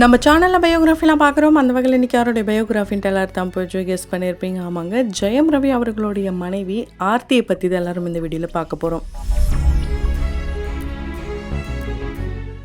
நம்ம சேனலில் பயோகிராஃபிலாம் பார்க்குறோம். அந்த வகையில் இன்றைக்கி யாருடைய பயோகிராஃபின்ட்டு எல்லாரும் தான் போய் கெஸ் பண்ணியிருப்பீங்க. ஆமாங்க, ஜெயம் ரவி அவர்களுடைய மனைவி ஆர்த்தியை பற்றி தான் எல்லாரும் இந்த வீடியோவில் பார்க்க போகிறோம்.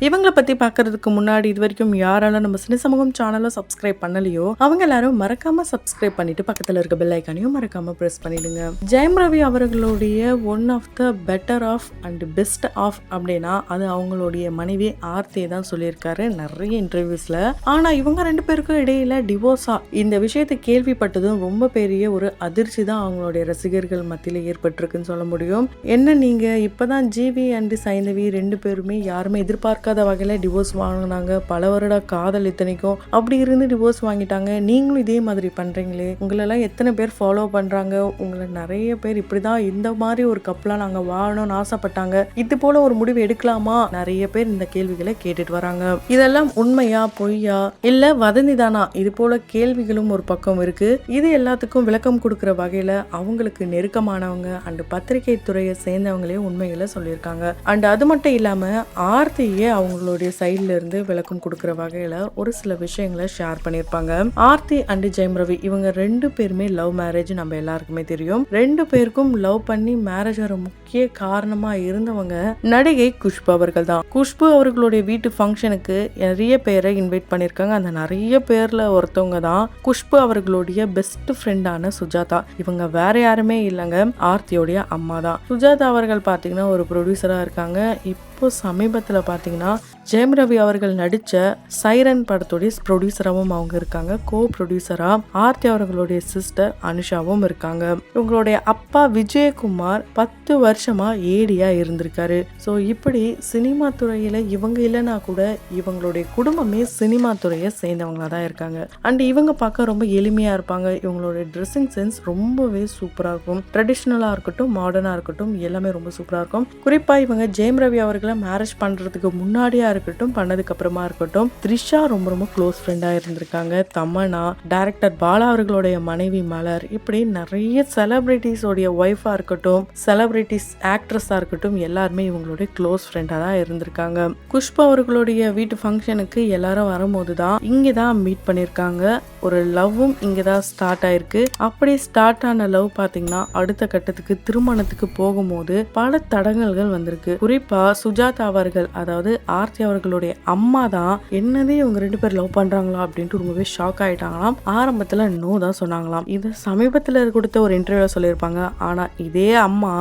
இவங்களை பற்றி பார்க்கறதுக்கு முன்னாடி இது வரைக்கும் யாராலும் நம்ம சினி சமூகம் சேனலை சப்ஸ்கிரைப் பண்ணலையோ அவங்க எல்லாரும் மறக்காம சப்ஸ்கிரைப் பண்ணிட்டு பக்கத்தில் இருக்க பெல் ஐக்கானையும் மறக்காம ப்ரெஸ் பண்ணிடுங்க. ஜெயம் ரவி அவர்களுடைய one of the better of and best of அப்படின்னா அது அவங்களுடைய மனைவி ஆர்த்தியை தான் சொல்லியிருக்காரு நிறைய இன்டர்வியூஸ்ல. ஆனா இவங்க ரெண்டு பேருக்கும் இடையில டிவோர்ஸா இந்த விஷயத்தை கேள்விப்பட்டதும் ரொம்ப பெரிய ஒரு அதிர்ச்சி தான் அவங்களுடைய ரசிகர்கள் மத்தியில ஏற்பட்டிருக்குன்னு சொல்ல முடியும். என்ன நீங்க இப்பதான் ஜிவி அண்ட் சைந்தவி ரெண்டு பேருமே யாருமே எதிர்பார்க்காத வகையில டிவோர்ஸ் வாங்கினாங்க. பல வருட காதல் இத்தனைக்கும் அப்படி இருந்து டிவோர்ஸ் வாங்கிட்டாங்க. நீங்களும் இதே மாதிரி பண்றீங்களே, உங்களெல்லாம் எத்தனை பேர் ஃபாலோ பண்றாங்க, உங்களை நிறைய பேர் இப்படிதான் இந்த மாதிரி ஒரு கப்பலா நாங்க வாழணும்னு ஆசைப்பட்டாங்க, இது போல ஒரு முடிவு எடுக்கலாமா, நிறைய பேர் இந்த கேள்விகளை கேட்டுட்டு வராங்க. இதெல்லாம் உண்மையா பொய்யா இல்ல வதந்தி தானா, இது போல கேள்விகளும் ஒரு பக்கம் இருக்கு. இது எல்லாத்துக்கும் விளக்கம் கொடுக்கிற வகையில அவங்களுக்கு நெருக்கமானவங்க அண்ட் பத்திரிகை துறையை சேர்ந்தவங்களே உண்மைகளை சொல்லியிருக்காங்க. அண்ட் அது மட்டும் இல்லாம ஆர்த்தியே அவங்களுடைய சைட்ல இருந்து விளக்கம் கொடுக்கிற வகையில ஒரு சில விஷயங்களை ஷேர் பண்ணியிருப்பாங்க. ஆர்த்தி அண்ட் ஜெயம் ரவி இவங்க ரெண்டு பேருமே லவ் மேரேஜ் நம்ம எல்லாருக்குமே தெரியும். ரெண்டு பேருக்கும் லவ் பண்ணி மேரேஜ் ஆகிற முக்கிய காரணமா இருந்தவங்க நடிகை குஷ்பு அவர்கள் தான். குஷ்பு அவர்களுடைய வீட்டு ஃபங்க்ஷனுக்கு நிறைய பேரை இன்வைட் பண்ணியிருக்காங்க. அந்த நிறைய பேர்ல ஒருத்தவங்க தான் குஷ்பு அவர்களுடைய பெஸ்ட் ஃப்ரெண்டான சுஜாதா. இவங்க வேற யாருமே இல்லைங்க, ஆர்த்தியோடைய அம்மா தான். சுஜாதா அவர்கள் பாத்தீங்கன்னா ஒரு ப்ரொடியூசரா இருக்காங்க. இப்போ சமீபத்துல பாத்தீங்கன்னா ஜெயம் ரவி அவர்கள் நடிச்ச சைரன் படத்துடைய ப்ரொடியூசராகவும் அவங்க இருக்காங்க. கோ ப்ரொடியூசரா ஆர்த்தி அவர்களுடைய சிஸ்டர் அனுஷாவும் இருக்காங்க. இவங்களுடைய அப்பா விஜயகுமார் 10 வருஷமா ஏடியா இருந்திருக்காரு. ஸோ இப்படி சினிமா துறையில இவங்க இல்லைன்னா கூட இவங்களுடைய குடும்பமே சினிமா துறையை சேர்ந்தவங்களா தான் இருக்காங்க. அண்ட் இவங்க பார்க்க ரொம்ப எளிமையா இருப்பாங்க. இவங்களுடைய ட்ரெஸ்ஸிங் சென்ஸ் ரொம்பவே சூப்பரா இருக்கும். ட்ரெடிஷ்னலா இருக்கட்டும், மாடர்னா இருக்கட்டும், எல்லாமே ரொம்ப சூப்பரா இருக்கும். குறிப்பா இவங்க ஜெயம் ரவி அவர்களை மேரேஜ் பண்றதுக்கு முன்னாடியா இருக்கட்டும், பண்ணதுக்கு அப்புறமா இருக்கட்டும், த்ரிஷா ரொம்ப ரொம்ப க்ளோஸ் ஃப்ரெண்டா இருந்திருக்காங்க. தமன்னா, டைரக்டர் பாலா அவர்களுடைய மனைவி மலர், இப்படி நிறைய செலிபிரிட்டிஸோடைய ஒய்ஃபா இருக்கட்டும், செலிபிரிட்டிஸ் ஆக்ட்ரஸா இருக்கட்டும், எல்லாருமே இவங்களுடைய க்ளோஸ் ஃப்ரெண்டா தான் இருந்திருக்காங்க. குஷ்பு அவர்களுடைய வீட்டு ஃபங்க்ஷனுக்கு எல்லாரும் வரும்போது தான் இங்கதான் மீட் பண்ணிருக்காங்க. ஒரு லவ்வும் இங்கதான் ஸ்டார்ட் ஆயிருக்கு. அப்படி ஸ்டார்ட் ஆன லவ் பாத்தீங்கன்னா அடுத்த கட்டத்துக்கு திருமணத்துக்கு போகும்போது பல தடங்கல்கள் வந்திருக்கு. குறிப்பா சுஜாதா அவர்கள், அதாவது ஆர்த்தி அவர்களுடைய அம்மா தான் என்னது இவங்க ரெண்டு பேர் லவ் பண்றாங்களா அப்படின்ட்டு ரொம்பவே ஷாக் ஆயிட்டாங்களாம். ஆரம்பத்துல நோ தான் சொன்னாங்களாம். இது சமீபத்துல கொடுத்த ஒரு இன்டர்வியூல சொல்லியிருப்பாங்க. ஆனா இதே அம்மா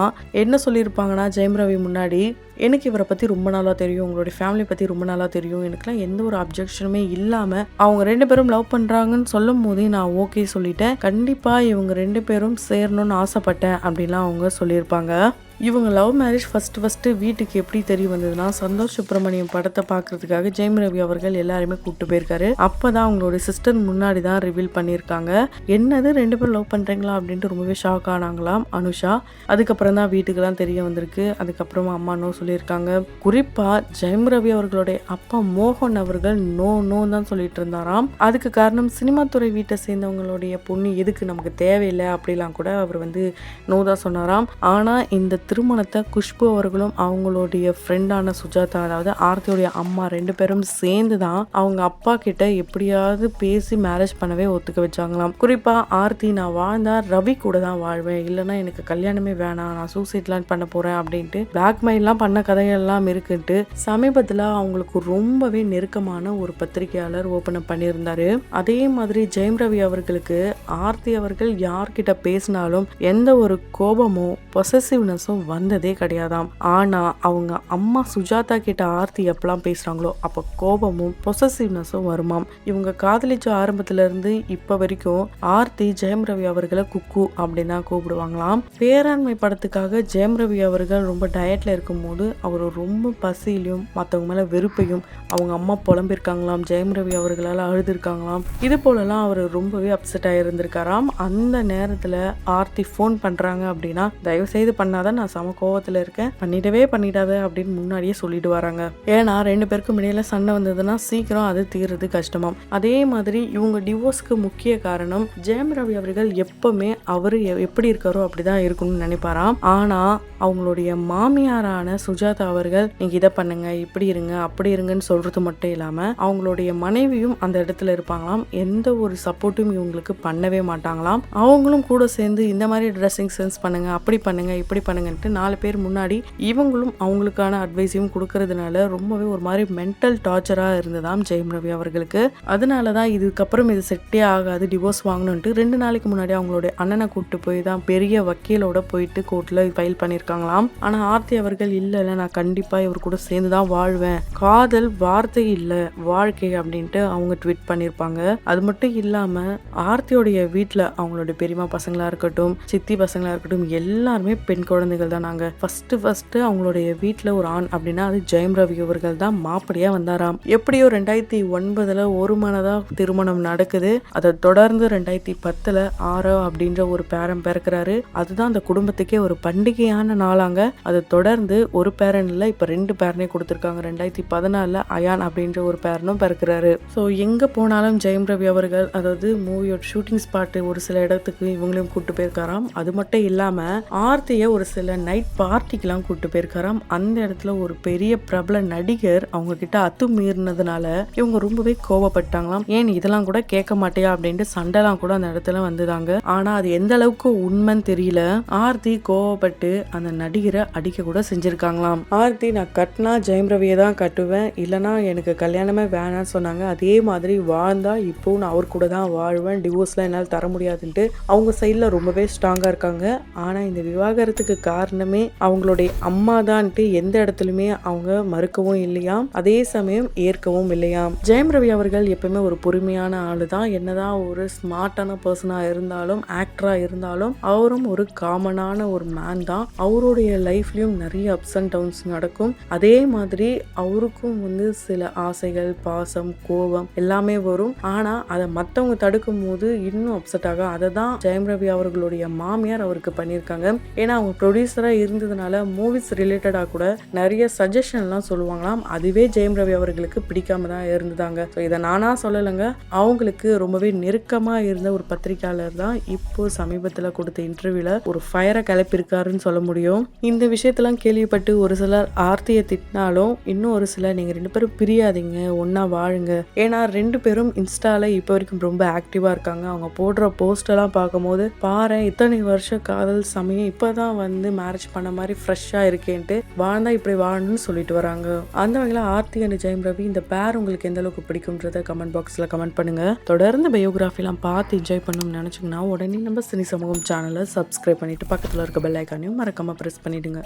என்ன சொல்லியிருப்பாங்கன்னா, ஜெயம் ரவி முன்னாடி எனக்கு இவரை பற்றி ரொம்ப நாளாக தெரியும், உங்களுடைய ஃபேமிலி பற்றி ரொம்ப நாளாக தெரியும், எனக்குலாம் எந்த ஒரு அப்ஜெக்ஷனுமே இல்லாமல் அவங்க ரெண்டு பேரும் லவ் பண்ணுறாங்கன்னு சொல்லும் போதே நான் ஓகே சொல்லிட்டேன், கண்டிப்பாக இவங்க ரெண்டு பேரும் சேரணும்னு ஆசைப்பட்டேன் அப்படின்லாம் அவங்க சொல்லியிருப்பாங்க. இவங்க லவ் மேரேஜ் ஃபர்ஸ்ட் வீட்டுக்கு எப்படி தெரிய வந்ததுன்னா, சந்தோஷ் சுப்ரமணியம் படத்தை பார்க்கறதுக்காக ஜெயம் ரவி அவர்கள் எல்லாருமே கூப்பிட்டு போயிருக்காரு. அப்பதான் அவங்களுடைய சிஸ்டர் முன்னாடி தான் ரிவீல் பண்ணியிருக்காங்க. என்னது ரெண்டு பேரும் லவ் பண்றீங்களா அப்படின்ட்டு ரொம்பவே ஷாக் ஆனாங்களாம் அனுஷா. அதுக்கப்புறம் தான் வீட்டுக்கெல்லாம் தெரிய வந்திருக்கு. அதுக்கப்புறமா அம்மா நோ சொல்லியிருக்காங்க. குறிப்பா ஜெயம் ரவி அவர்களுடைய அப்பா மோகன் அவர்கள் நோ தான் சொல்லிட்டு இருந்தாராம். அதுக்கு காரணம் சினிமா துறை வீட்டை சேர்ந்தவங்களுடைய பொண்ணு எதுக்கு நமக்கு தேவையில்லை அப்படிலாம் கூட அவர் நோ தான் சொன்னாராம். ஆனா இந்த திருமணத்தை குஷ்பு அவர்களும் அவங்களுடைய ஃப்ரெண்டான சுஜாதா, அதாவது ஆர்த்தியோடைய அம்மா, ரெண்டு பேரும் சேர்ந்து தான் அவங்க அப்பா கிட்ட எப்படியாவது பேசி மேரேஜ் பண்ணவே ஒத்துக்க வச்சாங்களாம். குறிப்பா ஆர்த்தி, நான் வாழ்ந்தா ரவி கூட தான் வாழ்வேன், இல்லைன்னா எனக்கு கல்யாணமே வேணாம், நான் சூசைட்லாம் பண்ண போறேன் அப்படின்ட்டு பிளாக்மெயிலாம் பண்ண கதையெல்லாம் இருக்குன்ட்டு சமீபத்துல அவங்களுக்கு ரொம்பவே நெருக்கமான ஒரு பத்திரிகையாளர் ஓபன் அப் பண்ணியிருந்தாரு. அதே மாதிரி ஜெயம் ரவி அவர்களுக்கு ஆர்த்தி அவர்கள் யார்கிட்ட பேசினாலும் எந்த ஒரு கோபமோ பொசசிவ்னஸும் வந்ததே கிடையாதாம். ஆனா அவங்க அம்மா சுஜாதா கிட்ட ஆர்த்தி எப்பெல்லாம் பேசுறாங்களோ அப்ப கோபமும் பொசசிவ்னஸும் வருமாம். இவங்க காதலிச்ச ஆரம்பத்துல இருந்து இப்ப வரைக்கும் ஆர்த்தி ஜெயம் ரவி அவர்களை குக்கு அப்படின்னா கூப்பிடுவாங்களாம். பேராண்மை படத்துக்காக ஜெயம் ரவி அவர்கள் ரொம்ப டயட்ல இருக்கும் போது அவர் ரொம்ப பசியிலும் மற்றவங்க மேல வெறுப்பையும் அவங்க அம்மா புலம்பிருக்காங்களாம். ஜெயம் ரவி அவர்களால் அழுதுருக்காங்களாம். இது போலலாம் அவர் ரொம்பவே அப்செட் ஆயிருந்திருக்காராம். அந்த நேரத்துல ஆர்த்தி ஃபோன் பண்றாங்க அப்படின்னா, தயவு செய்து பண்ணாதான் நான் செம கோவத்துல இருக்கேன், பண்ணிடாத அப்படின்னு முன்னாடியே சொல்லிட்டு வராங்க. ஏன்னா 2 பேருக்கும் இடையில சண்டை வந்ததுன்னா சீக்கிரம் அது தீர்றது கஷ்டமாம். அதே மாதிரி இவங்க டிவோர்ஸ்க்கு முக்கிய காரணம் ஜெயம் ரவி அவர்கள் எப்பவுமே அவரு எப்படி இருக்காரோ அப்படிதான் இருக்கணும்னு நினைப்பாராம். ஆனா அவங்களுடைய மாமியாரான சுஜாதா அவர்கள் நீங்க இதை பண்ணுங்க, இப்படி இருங்க, அப்படி இருங்கன்னு சொல்றது மட்டும் இல்லாம அவங்களுடைய மனைவியும் அந்த இடத்துல இருப்பாங்களாம். எந்த ஒரு சப்போர்ட்டும் இவங்களுக்கு பண்ணவே மாட்டாங்களாம். அவங்களும் கூட சேர்ந்து இந்த மாதிரி ட்ரெஸ்ஸிங் சென்ஸ் பண்ணுங்க, அப்படி பண்ணுங்க, இப்படி பண்ணுங்கன்ட்டு 4 பேர் முன்னாடி இவங்களும் அவங்களுக்கான அட்வைஸையும் கொடுக்கறதுனால ரொம்பவே ஒரு மாதிரி மென்டல் டார்ச்சரா இருந்ததாம் ஜெயம் ரவி அவர்களுக்கு. அதனாலதான் இதுக்கப்புறம் இது செட்டே ஆகாது, டிவோர்ஸ் வாங்கணும்ட்டு 2 நாளைக்கு முன்னாடி அவங்களுடைய அண்ணனை கூப்பிட்டு போய் தான் பெரிய வக்கீலோட போயிட்டு கோர்ட்ல ஃபைல் பண்ணிருக்காங்களாம். ஆனா ஆர்த்தி அவர்கள் இல்ல நான் கண்டிப்பா இவர் கூட சேர்ந்துதான் வாழ்வேன், காதல் வார்த்தை இல்ல வாழ்க்கை அப்படின்ட்டு அவங்க ட்வீட் பண்ணிருப்பாங்க. அது மட்டும் இல்லாம ஆர்த்தியோடைய வீட்டுல அவங்களுடைய பெரியமா பசங்களா இருக்கட்டும், சித்தி பசங்களா இருக்கட்டும், எல்லாருமே பெண் குழந்தைகள் தான். நாங்க ஃபர்ஸ்ட் அவங்களுடைய வீட்டுல ஒரு ஆண் அப்படின்னா அது ஜெயம் ரவி அவர்கள் தான் மாப்படியா வந்தாராம். எப்படியோ 2009 ஒரு மனதா திருமணம் நடக்குது. அதை தொடர்ந்து 2010 ஆரோ அப்படின்ற ஒரு பேரன் பிறக்கிறாரு. அதுதான் அந்த குடும்பத்துக்கே ஒரு பண்டிகையான நாளாங்க. அதை தொடர்ந்து ஒரு பேரன் இல்ல, இப்ப 2 பேரனே கொடுத்திருக்காங்க. 2014 அயான் அப்படின்ற ஒரு பேரனும் பிறக்கிறாரு. ஸோ எங்க போனாலும் ஜெயம் ரவி அவர்கள் அதாவது மூவியோட ஷூட்டிங் ஸ்பாட் ஒரு சில இடத்துக்கு இவங்களையும் கூப்பிட்டு போயிருக்காராம். அது மட்டும் இல்லாம ஆர்த்திய ஒரு சில நைட் பார்ட்டிக்கெல்லாம் கூப்பிட்டு போயிருக்காராம். அந்த இடத்துல ஒரு பெரிய பிரபல நடிகர் அவங்க கிட்ட அத்துமீறினதுனால இவங்க ரொம்பவே கோவப்பட்டாங்களாம். ஏன் இதெல்லாம் கூட கேட்க மாட்டியா அப்படின்ட்டு சண்டைலாம் கூட அந்த இடத்துல வந்துதாங்க. ஆனா அது எந்த அளவுக்கு உண்மைன்னு தெரியல. ஆர்த்தி கோவப்பட்டு அந்த நடிகரை அடிக்க கூட செஞ்சிருக்காங்களாம். ஆர்த்தி நான் கட்டினா ஜெயம் ரவியை தான் கட்டுவேன், இல்லைனா எனக்கு கல்யாணமே வேணான்னு சொன்னாங்க. அதே மாதிரி வாழ்ந்தா இப்போ நான் அவர் கூட தான் வாழ்வேன், டிவோர்ஸ்லாம் என்னால் தர முடியாதுன்ட்டு அவங்க சைடில் ரொம்பவே ஸ்ட்ராங்காக இருக்காங்க. ஆனால் இந்த விவாகரத்துக்கு காரணமே அவங்களுடைய அம்மா தான்ட்டு எந்த இடத்துலையுமே அவங்க மறுக்கவும் இல்லையாம், அதே சமயம் ஏற்கவும் இல்லையாம். ஜெயம் ரவி அவர்கள் எப்பவுமே ஒரு பொறுமையான ஆளு தான். என்னதான் ஒரு ஸ்மார்ட்டான பர்சனாக இருந்தாலும் ஆக்டராக இருந்தாலும் அவரும் ஒரு காமனான ஒரு மேன் தான். அவருடைய லைஃப்லயும் நிறைய அப்ஸ் அண்ட் டவுன்ஸ் நடக்கும். அதே மாதிரி அவருக்கும் சில ஆசைகள், பாசம், கோபம் எல்லாமே வரும். ஆனா அதை மற்றவங்க தடுக்கும் போது இன்னும் அப்செட் ஆகும். அதை தான் ஜெயம் ரவி அவர்களுடைய மாமியார் அவருக்கு பண்ணியிருக்காங்க. ஏன்னா அவங்க ப்ரொடியூசராக இருந்ததுனால மூவிஸ் ரிலேட்டடாக கூட நிறைய சஜஷன்லாம் சொல்லுவாங்களாம். அதுவே ஜெயம் ரவி அவர்களுக்கு பிடிக்காம தான் இருந்ததாங்க. ஸோ இதை நானா சொல்லலைங்க, அவங்களுக்கு ரொம்பவே நெருக்கமாக இருந்த ஒரு பத்திரிகையாளர் தான் இப்போ சமீபத்தில் கொடுத்த இன்டர்வியூல ஒரு ஃபயரை கிளப்பியிருக்காருன்னு சொல்ல முடியும். இந்த விஷயத்தெல்லாம் கேள்விப்பட்டு ஒரு சிலர் ஆர்த்தியை திட்டினாலும் இன்னும் ஒரு சிலர் நீங்க 2 பேரும் பிரியாதீங்க, ஒன்னா வாழுங்க. ஏன்னா 2 பேரும் இன்ஸ்டால இப்போ வரைக்கும் ரொம்ப ஆக்டிவா இருக்காங்க. அவங்க போடுற போஸ்ட் எல்லாம் பார்க்கும்போது பாரு இத்தனை வருஷம் காதல் சமயம் இப்பதான் மேரேஜ் பண்ண மாதிரி ஃப்ரெஷ்ஷா இருக்கேன்ட்டு வாழ்ந்தா இப்படி வாழணும்னு சொல்லிட்டு வராங்க. அந்த வகையில் ஆர்த்தி அண்ட் ஜெயம் ரவி இந்த பேர் உங்களுக்கு எந்த அளவுக்கு பிடிக்கும்ன்றத கமெண்ட் பாக்ஸ்ல கமெண்ட் பண்ணுங்க. தொடர்ந்து பயோகிராஃபிலாம் பார்த்து என்ஜாய் பண்ணணும்னு நினைச்சீங்கன்னா உடனே நம்ம சினி சமூகம் சேனலை சப்ஸ்கிரைப் பண்ணிட்டு பக்கத்துல இருக்க பெல் ஐக்கானையும் மறக்காம பிரஸ் பண்ணிடுங்க.